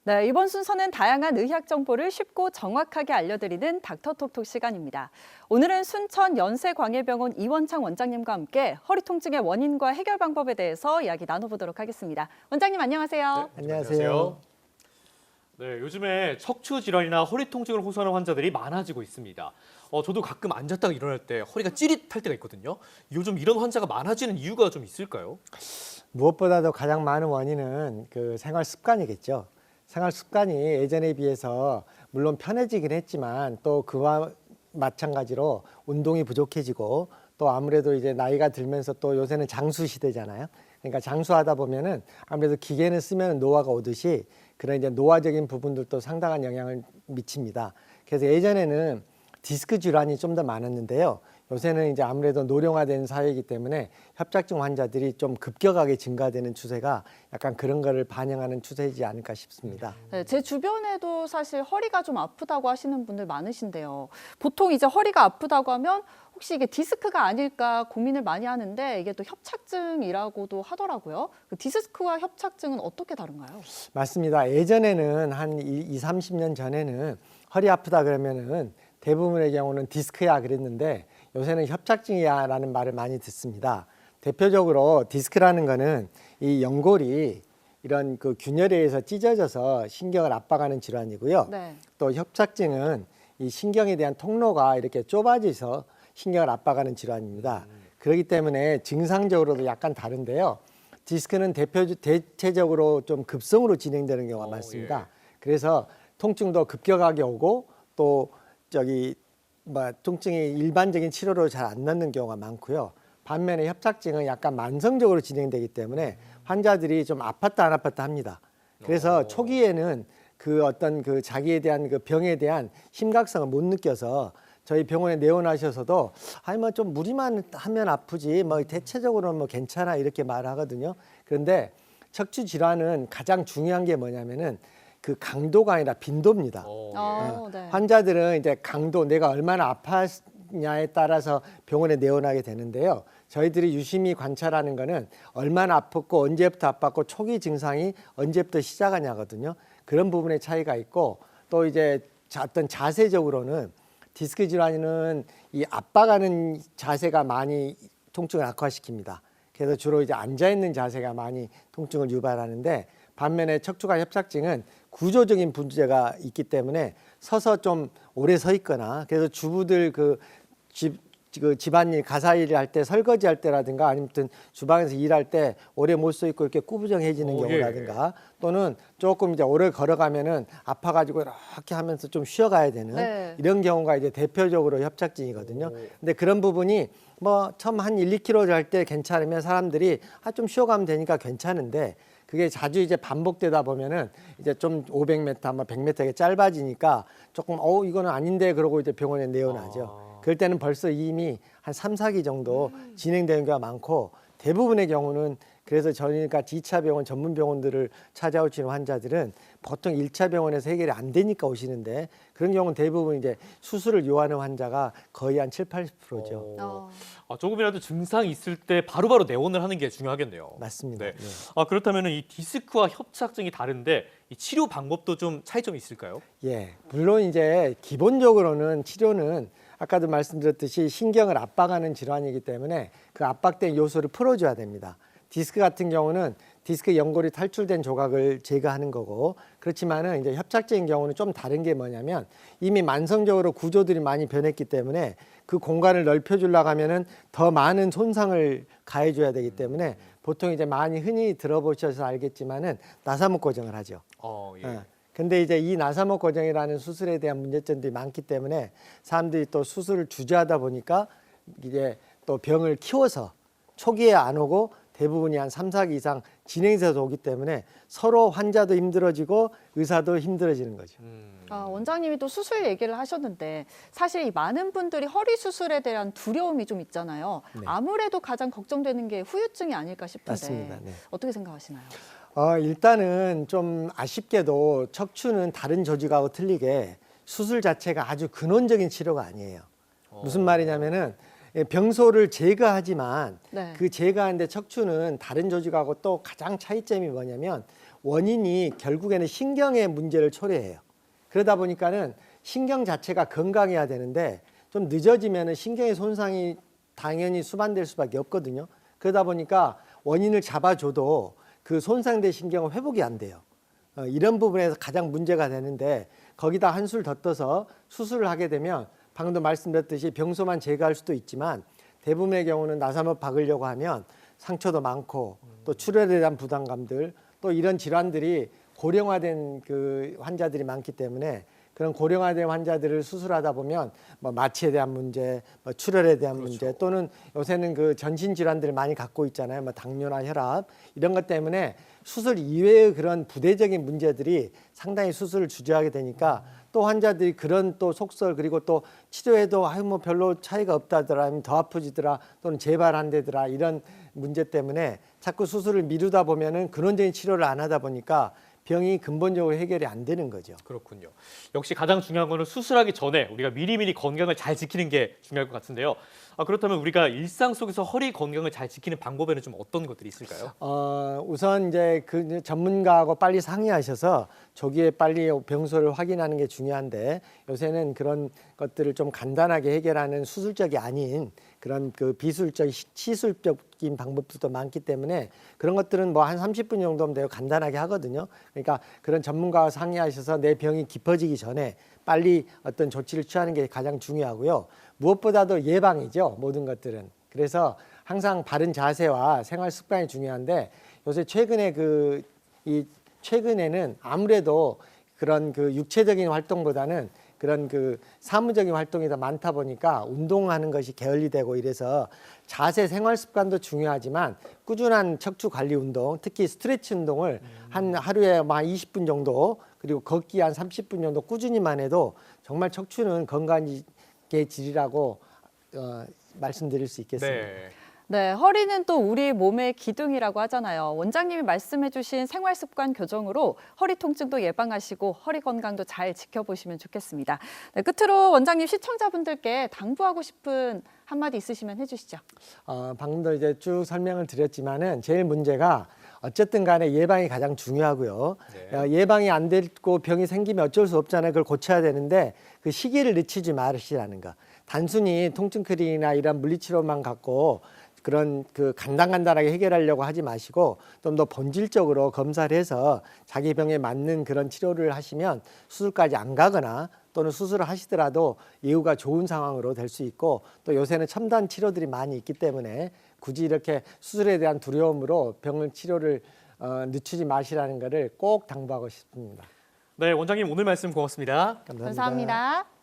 네, 이번 순서는 다양한 의학 정보를 쉽고 정확하게 알려드리는 닥터톡톡 시간입니다. 오늘은 순천 연세광해병원 이원창 원장님과 함께 허리 통증의 원인과 해결 방법에 대해서 이야기 나눠보도록 하겠습니다. 원장님 안녕하세요. 네, 안녕하세요. 네, 요즘에 척추 질환이나 허리 통증을 호소하는 환자들이 많아지고 있습니다. 저도 가끔 앉았다가 일어날 때 허리가 찌릿할 때가 있거든요. 요즘 이런 환자가 많아지는 이유가 좀 있을까요? 무엇보다도 가장 많은 원인은 그 생활 습관이겠죠. 생활 습관이 예전에 비해서 물론 편해지긴 했지만 또 그와 마찬가지로 운동이 부족해지고 또 아무래도 이제 나이가 들면서 또 요새는 장수 시대잖아요. 그러니까 장수하다 보면은 아무래도 기계는 쓰면 노화가 오듯이 그런 이제 노화적인 부분들도 상당한 영향을 미칩니다. 그래서 예전에는 디스크 질환이 좀 더 많았는데요. 요새는 이제 아무래도 노령화된 사회이기 때문에 협착증 환자들이 좀 급격하게 증가되는 추세가 약간 그런 거를 반영하는 추세이지 않을까 싶습니다. 네, 제 주변에도 사실 허리가 좀 아프다고 하시는 분들 많으신데요. 보통 이제 허리가 아프다고 하면 혹시 이게 디스크가 아닐까 고민을 많이 하는데 이게 또 협착증이라고도 하더라고요. 그 디스크와 협착증은 어떻게 다른가요? 맞습니다. 예전에는 한 30년 전에는 허리 아프다 그러면은 대부분의 경우는 디스크야 그랬는데 요새는 협착증이야 라는 말을 많이 듣습니다. 대표적으로 디스크라는 거는 이 연골이 이런 그 균열에 의해서 찢어져서 신경을 압박하는 질환이고요. 네. 또 협착증은 이 신경에 대한 통로가 이렇게 좁아져서 신경을 압박하는 질환입니다. 그렇기 때문에 증상적으로도 약간 다른데요. 디스크는 대체적으로 좀 급성으로 진행되는 경우가 많습니다. 예. 그래서 통증도 급격하게 오고 또 통증이 일반적인 치료로 잘 안 낫는 경우가 많고요. 반면에 협착증은 약간 만성적으로 진행되기 때문에 환자들이 좀 아팠다 안 아팠다 합니다. 그래서 초기에는 그 어떤 그 자기에 대한 그 병에 대한 심각성을 못 느껴서 저희 병원에 내원하셔서도 아니 뭐 좀 무리만 하면 아프지 뭐 대체적으로는 뭐 괜찮아 이렇게 말하거든요. 그런데 척추 질환은 가장 중요한 게 뭐냐면은 그 강도가 아니라 빈도입니다. 네. 환자들은 이제 강도 내가 얼마나 아팠냐에 따라서 병원에 내원하게 되는데요. 저희들이 유심히 관찰하는 거는 얼마나 아팠고 언제부터 아팠고 초기 증상이 언제부터 시작하냐거든요. 그런 부분의 차이가 있고 또 이제 어떤 자세적으로는 디스크 질환은 이 압박하는 자세가 많이 통증을 악화시킵니다. 그래서 주로 이제 앉아 있는 자세가 많이 통증을 유발하는데 반면에 척추관 협착증은 구조적인 문제가 있기 때문에 서서 좀 오래 서 있거나 그래서 주부들 그 집안일 가사일을 할 때 설거지 할 때라든가 아니면 주방에서 일할 때 오래 못 서 있고 이렇게 꾸부정해지는 경우라든가 또는 조금 이제 오래 걸어가면은 아파가지고 이렇게 하면서 좀 쉬어가야 되는 네. 이런 경우가 이제 대표적으로 협착증이거든요. 근데 그런 부분이 뭐 처음 한 1~2km 할 때 괜찮으면 사람들이 좀 쉬어가면 되니까 괜찮은데 그게 자주 이제 반복되다 보면은 이제 좀 500m, 뭐 100m가 짧아지니까 조금 이거는 아닌데 그러고 이제 병원에 내원하죠. 그럴 때는 벌써 이미 한 3~4기 정도 진행되는 경우가 많고 대부분의 경우는 그래서 저희가 2차 병원 전문 병원들을 찾아오시는 환자들은 보통 1차 병원에서 해결이 안 되니까 오시는데 그런 경우는 대부분 이제 수술을 요하는 환자가 거의 한 70~80%죠. 조금이라도 증상이 있을 때 바로바로 내원을 하는 게 중요하겠네요. 맞습니다. 네. 네. 그렇다면 이 디스크와 협착증이 다른데 이 치료 방법도 좀 차이점이 있을까요? 예, 물론 이제 기본적으로는 치료는 아까도 말씀드렸듯이 신경을 압박하는 질환이기 때문에 그 압박된 요소를 풀어줘야 됩니다. 디스크 같은 경우는 디스크 연골이 탈출된 조각을 제거하는 거고 그렇지만은 이제 협착증인 경우는 좀 다른 게 뭐냐면 이미 만성적으로 구조들이 많이 변했기 때문에 그 공간을 넓혀주려고 하면은 더 많은 손상을 가해줘야 되기 때문에 보통 이제 많이 흔히 들어보셔서 알겠지만은 나사목 고정을 하죠. 예. 근데 이제 이 나사목 고정이라는 수술에 대한 문제점들이 많기 때문에 사람들이 또 수술을 주저하다 보니까 이제 또 병을 키워서 초기에 안 오고 대부분이 한 3~4기 이상 진행돼서 오기 때문에 서로 환자도 힘들어지고 의사도 힘들어지는 거죠. 원장님이 또 수술 얘기를 하셨는데 사실 이 많은 분들이 허리 수술에 대한 두려움이 좀 있잖아요. 네. 아무래도 가장 걱정되는 게 후유증이 아닐까 싶은데 맞습니다. 네. 어떻게 생각하시나요? 일단은 좀 아쉽게도 척추는 다른 조직하고 틀리게 수술 자체가 아주 근원적인 치료가 아니에요. 무슨 말이냐면은 병소를 제거하지만 네. 그 제거하는데 척추는 다른 조직하고 또 가장 차이점이 뭐냐면 원인이 결국에는 신경의 문제를 초래해요. 그러다 보니까는 신경 자체가 건강해야 되는데 좀 늦어지면은 신경의 손상이 당연히 수반될 수밖에 없거든요. 그러다 보니까 원인을 잡아줘도 그 손상된 신경은 회복이 안 돼요. 이런 부분에서 가장 문제가 되는데 거기다 한술 더 떠서 수술을 하게 되면 방금도 말씀드렸듯이 병소만 제거할 수도 있지만 대부분의 경우는 나사못 박으려고 하면 상처도 많고 또 출혈에 대한 부담감들 또 이런 질환들이 고령화된 그 환자들이 많기 때문에 그런 고령화된 환자들을 수술하다 보면 뭐 마취에 대한 문제, 뭐 출혈에 대한 문제 또는 요새는 그 전신 질환들을 많이 갖고 있잖아요. 뭐 당뇨나 혈압 이런 것 때문에 수술 이외의 그런 부대적인 문제들이 상당히 수술을 주저하게 되니까 또 환자들이 그런 또 속설 그리고 또 치료해도 아유 뭐 별로 차이가 없다더라, 아니면 더 아프지더라 또는 재발 안 되더라 이런 문제 때문에 자꾸 수술을 미루다 보면은 근원적인 치료를 안 하다 보니까 병이 근본적으로 해결이 안 되는 거죠. 그렇군요. 역시 가장 중요한 거는 수술하기 전에 우리가 미리미리 건강을 잘 지키는 게 중요할 것 같은데요. 그렇다면 우리가 일상 속에서 허리 건강을 잘 지키는 방법에는 좀 어떤 것들이 있을까요? 우선 이제 그 전문가하고 빨리 상의하셔서 조기에 빨리 병소를 확인하는 게 중요한데 요새는 그런 것들을 좀 간단하게 해결하는 수술적이 아닌 그런 그 비술적, 시술적인 방법들도 많기 때문에 그런 것들은 뭐 한 30분 정도면 돼요. 간단하게 하거든요. 그러니까 그런 전문가와 상의하셔서 내 병이 깊어지기 전에 빨리 어떤 조치를 취하는 게 가장 중요하고요. 무엇보다도 예방이죠. 모든 것들은. 그래서 항상 바른 자세와 생활 습관이 중요한데 요새 최근에 최근에는 아무래도 그런 그 육체적인 활동보다는 그런 그 사무적인 활동이 더 많다 보니까 운동하는 것이 게을리되고 이래서 자세 생활 습관도 중요하지만 꾸준한 척추 관리 운동, 특히 스트레치 운동을 한 하루에 막 20분 정도 그리고 걷기 한 30분 정도 꾸준히만 해도 정말 척추는 건강의 질이라고 말씀드릴 수 있겠습니다. 네. 네, 허리는 또 우리 몸의 기둥이라고 하잖아요. 원장님이 말씀해주신 생활 습관 교정으로 허리 통증도 예방하시고 허리 건강도 잘 지켜보시면 좋겠습니다. 네, 끝으로 원장님 시청자분들께 당부하고 싶은 한마디 있으시면 해주시죠. 방금도 이제 쭉 설명을 드렸지만은 제일 문제가 어쨌든 간에 예방이 가장 중요하고요. 네. 예방이 안 되고 병이 생기면 어쩔 수 없잖아요. 그걸 고쳐야 되는데 그 시기를 늦추지 마시라는 거. 단순히 통증 크림이나 이런 물리치료만 갖고 그런 그 간단하게 해결하려고 하지 마시고 좀 더 본질적으로 검사를 해서 자기 병에 맞는 그런 치료를 하시면 수술까지 안 가거나 또는 수술을 하시더라도 예후가 좋은 상황으로 될 수 있고 또 요새는 첨단 치료들이 많이 있기 때문에 굳이 이렇게 수술에 대한 두려움으로 병을 치료를 늦추지 마시라는 것을 꼭 당부하고 싶습니다. 네, 원장님 오늘 말씀 고맙습니다. 감사합니다. 감사합니다.